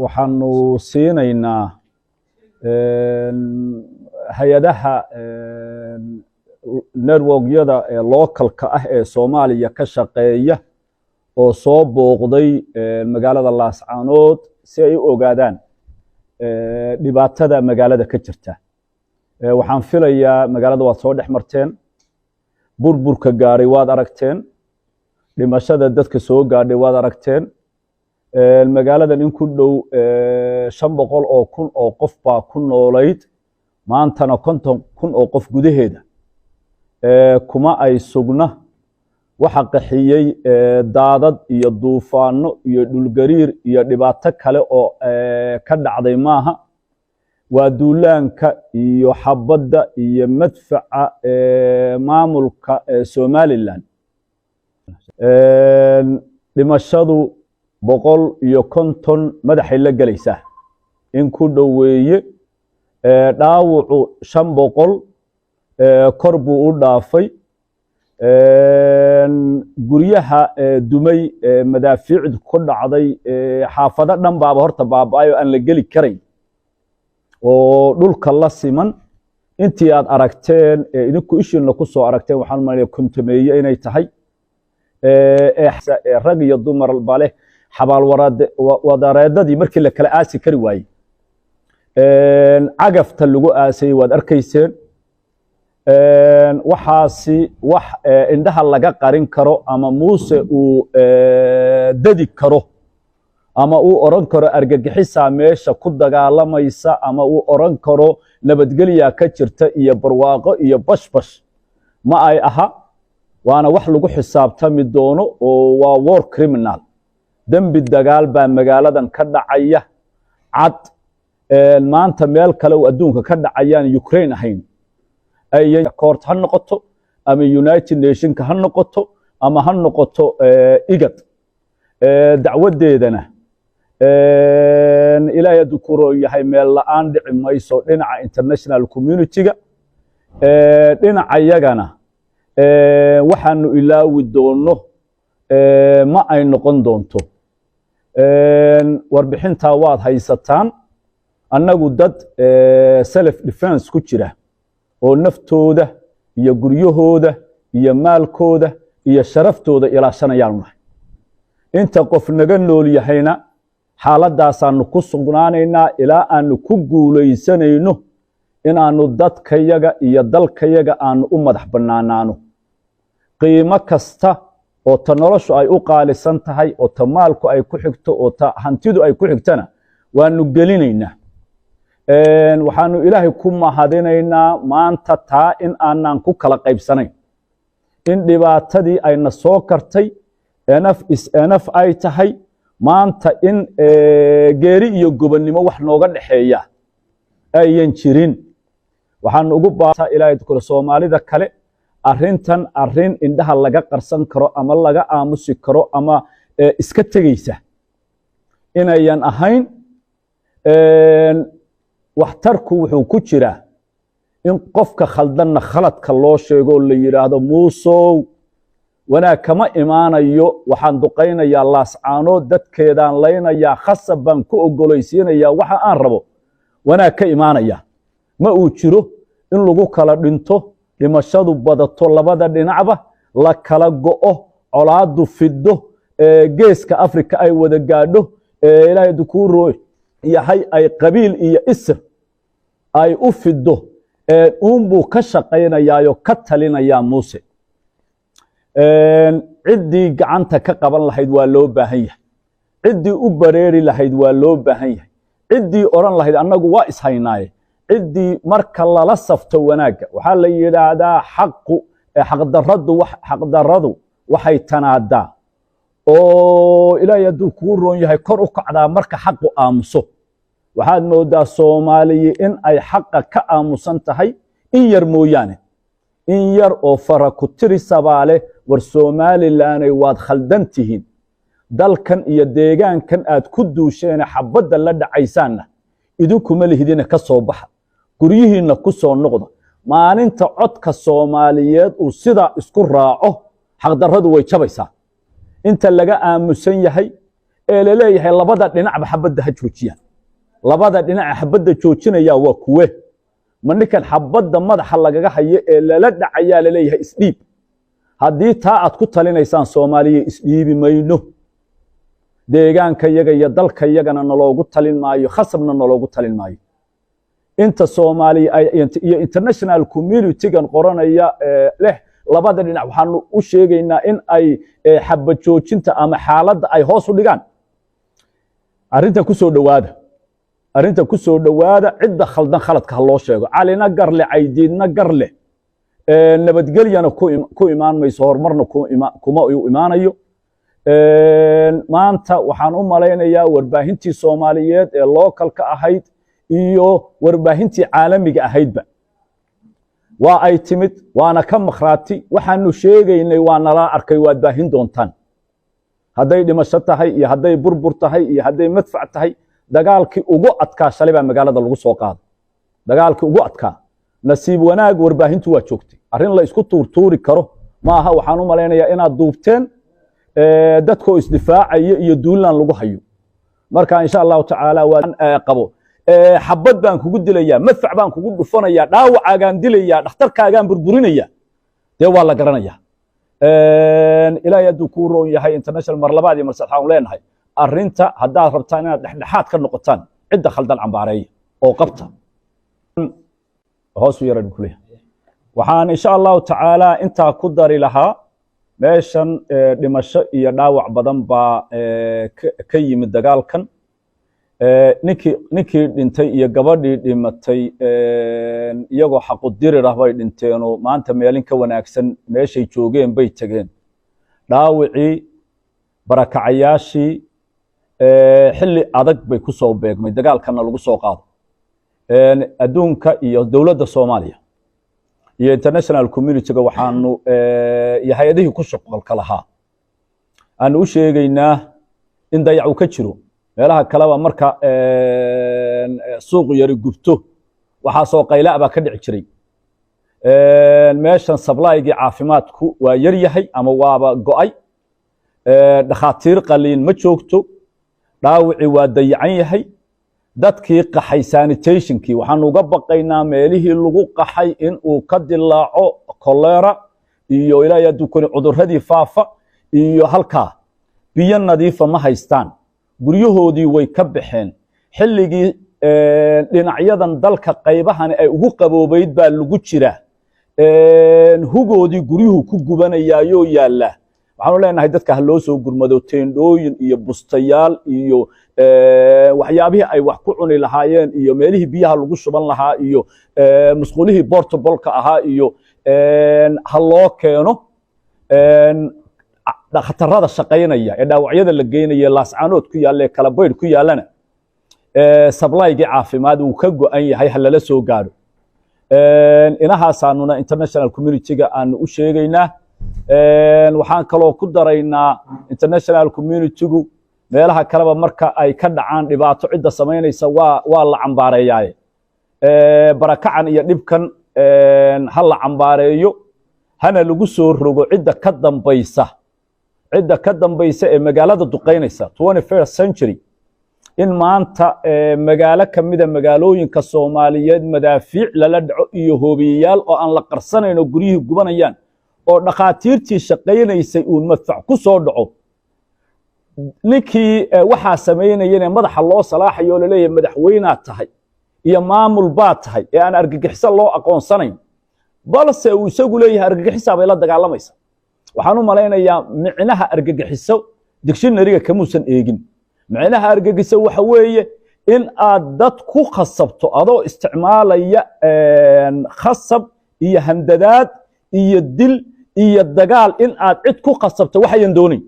waxaanu siinaynaa hay-adaha networkyada localka ah ee Soomaaliya ka shaqeeya oo soo booqday magaalada Laascaanood si ay u ogaadaan dhibaatada magaalada ka jirta. waxaan filayaa magaalada waad soo dhex marteen, burburka gaaray waad aragteen, dhimashada dadka soo gaadhay waad aragteen. magaaladan in ku dhow 500 oo kun oo qof baa ku noolayd, maantana 50 kun oo qof gudaheeda kuma ay sugna. waxa qaxiyay daadad iyo duufaano iyo dhulgariir iyo dhibaato kale oo ka dhacday maaha, waa duulaanka iyo xabadda iyo madfaca maamulka Somaliland. dhimashadu 150 madaxay la galaysaa in ku dhoweeye, dhaawacu 500 kor buu u dhaafay. guryaha dumay madaafiicdu ku dhacday, xaafado dhan baaba horta baaba'ay oo aan la geli karayn oo dhulka la siman. intii aad aragteen idinku ishiinna ku soo aragteen waxaan umaleeyaa kuntameeye inay tahay. rag iyo dumar bale xabaal wadareedadii markii la kala aasi kari waayey, cagafta lagu aasay waad arkayseen. waxaasi wax indhaha laga qarin karo ama muuse uu dadi karo ama uu oran karo argagixisaa meesha ku dagaalamaysa ama uu oran karo nabadgelya ka jirta iyo barwaaqo iyo bashbash ma ay aha. waana wax lagu xisaabtami doono oo waa war criminal. dembi dagaal baa magaaladan ka dhacaya cad. maanta meel kale oo adduunka ka dhacayaan Ukraine ahayn, ay court ha noqoto ama United Nations ha noqoto ama ha noqoto IGAD. dacwadeedana ilaahay dukuro yahay meel la'aan dhici mayso dhinaca international community-ga. dhinaca yagana waxaanu ilaawi doono ma ay noqon doonto. warbixinta waad haysataan. annagu dad self defense ku jira oo naftooda iyo guryahooda iyo maalkooda iyo sharaftooda ilaashanayaan nahay. inta qof naga nool yahayna xaaladaasaanu ku sugnaanaynaa ilaa aanu ku guulaysanayno inaanu dadkayaga iyo dalkayaga aanu u madax bannaanaano. qiimo kasta oo ta noloshu ay u qaalisan tahay, oo ta maalku ay ku xigto, oo ta hantidu ay ku xigtana waanu gelinaynaa. waxaanu ilaahay ku mahadinaynaa maanta taa in aanan ku kala qaybsanayn, in dhibaatadii ayna soo kartay NF ay tahay maanta, in geeri iyo gobonnimo wax nooga dhaxeeya ayan jirin. waxaan ugu baataa ilaahay dukuro Soomaalida kale arrintan arrin indhaha laga qarsan karo ama laga aamusi karo ama iska tegaysa inayan ahayn. waxtarku wuxuu ku jiraa in qofka khaldanna khaladka loo sheego oo la yiraahdo muusow wanaag kama imaanayo, waxaan duqaynayaa Laascaanood, dadkeedaan laynayaa, khasab baan ku ogolaysiinayaa waxa aan rabo wanaag ka imaanaya ma uu jiro. in lagu kala dhinto, dhimashadu badato, labada dhinacba la kala go'o, colaadu fido, geeska Afrika ay wada gaadho, ilaahay dukuro yahay ay qabiil iyo isr ay u fido, buu ka shaqaynayaayo ka talinayaa muuse. ciddii gacanta ka qaban lahayd waa loo baahan yahay, ciddii u bareeri lahayd waa loo baahan yahay, ciddii oran lahayd annagu waa ishaynaaye, ciddii marka lala safto wanaagga. waxaa la yidhaahdaa xaqdarradu waxay tanaadaa oo ilaahay hadduu kuu roon yahay kor u kacdaa marka xaqu aamuso. waxaad moodaa Soomaaliya in ay xaqa ka aamusan tahay in yar mooyaane, in yar oo fara ku tirisabaa leh war Somalilanay waad khaldan tihiin, dalkan iyo deegaankan aad ku duusheen xabadda la dhacaysaanna idinkuma lihidina ka soo baxa, guryihiinna ku soo noqda. maalinta codka Soomaaliyeed uu sidaa isku raaco xaqdarradu way jabaysaa. inta laga aamusan yahay la leeyahay labada dhinacba xabadda ha joojiyaan labada dhinac xabadda joojinaya waa kuwe ma ninkan xabadda madaxa lagaga hayo ee lala dhacayaa la leeyahay isdhiib haddii taa aad ku talinaysaan Soomaaliya isdhiibi mayno deegaanka yaga iyo dalka yagana naloogu talin maayo khasabna naloogu talin maayo inta Soomaaliya iyo international community-gan qoranaya leh labada dhinac waxaan u sheegaynaa in ay xabad joojinta ama xaaladda ay hoos u dhigaan arinta ku soo dhawaada cidda khaldan khaladka loo sheego calina garle caydiidna garle nabadgelyana ku imaan mayso horumarna kuma imaanayo maanta waxaan u malaynayaa warbaahintii Soomaaliyeed ee localka ahayd iyo warbaahintii caalamiga ahaydba waa ay timid waana ka makhraati waxaanu sheegaynay waa nala arkay waad baahin doontaan hadday dhimasho tahay iyo hadday burbur tahay iyo hadday madfac tahay dagaalkii ugu adkaa shalay baa magaalada lagu soo qaaday dagaalkii ugu adkaa nasiib wanaag warbaahintu waa joogtay arrin la isku tuurtuuri karo ma aha waxaan u malaynayaa inaad duubteen dadkoo isdifaacaya iyo duulaan lagu hayo marka insha Allah taala waan qabo xabad baan kugu dilayaa madfac baan kugu dhufanayaa dhaawacaagaan dilayaa dhakhtarkaagaan burburinayaa dee waa la garanayaa ilaahay hadduu kuu roon yahay international mar labaad iyo mar saddexaad aan leenahay arrinta haddaad rabtaan inaad dhexdhexaad ka noqotaan cidda khaldan cambaareeya oo qabta hoos u yaran kuleh waxaan insha Allah taala intaa ku dari lahaa meeshan dhimasho iyo dhaawac badan baa ka yimid dagaalkan ninkii dhintay iyo gabadhii dhimatay iyagoo xaqu dirir ah bay dhinteen oo maanta meelin ka wanaagsan meeshay joogeen bay tageen dhaawicii barakacayaashii xilli adag bay ku soo beegmay dagaalkana lagu soo qaado adduunka iyo dawladda Soomaaliya iyo international community-ga waxaanu iyo hay'adihii ku shaqalka lahaa aan u sheegaynaa in dayac ka jiro meelaha kaleba marka suuq yari gubto waxa soo qayla ba ka dhici jiray meeshan supply-gi caafimaadku waa yar yahay ama waaba go'ay dhakhaatiir qaliin ma joogto dhaawici waa dayacan yahay dadkii qaxay sanitationkii waxaan uga baqaynaa meelihii lagu qaxay in uu ka dilaaco cholera iyo ilaahay hadduu kori cudurradii faafa iyo halkaa biyo nadiifa ma haystaan guryahoodii way ka baxeen xilligii dhinacyadan dalka qaybahan ay ugu qaboobayd baa lagu jira hugoodii guryuhu ku gubanayaayo yaala waxaanu leenahay dadka ha loo soo gurmado teendhooyin iyo bustayaal iyo waxyaabihii ay wax ku cuni lahaayeen iyo meelihii biyaha lagu shuban lahaa iyo musqulihii portable-ka ahaa iyo ha loo keeno dhakhtarada shaqaynaya ee dhaawacyada la geynaya laascaanood ku yaalla ee kala baydh ku yaallana supply-gi caafimaad uu ka go'an yahay ha lala soo gaadho inahaasaanuna international community-ga aanu u sheegaynaa waxaan kaloo ku daraynaa international community-gu meelaha kaleba marka ay ka dhacaan dhibaato cidda samaynaysa waa la cambaareeyaaye barakacan iyo dhibkan ha la cambaareeyo hana lagu soo rogo cidda ka dambaysa ee magaalada duqaynaysa 21st century in maanta magaalo kamida magaalooyinka Soomaaliyeed madaafiic lala dhaco iyo hoobiyayaal oo aan la qarsanayno guryihii gubanayaan oo dhakhaatiirtii shaqaynaysay uu madfac ku soo dhaco ninkii waxaa sameynayeen madaxa loo salaaxayo oo leeyahay madaxweynaad tahay iyo maamul baad tahay ee aan argagixisad loo aqoonsanayn balse uu isagu leeyahay argagixisaa bay la dagaalamaysa waxaan u malaynayaa micnaha argagixiso dictionary-ga kamuusan eegin micnaha argagixiso waxa weeye in aad dad ku khasabto adoo isticmaalaya khasab iyo handadaad iyo dil iyo dagaal in aad cid ku khasabto waxayan doonin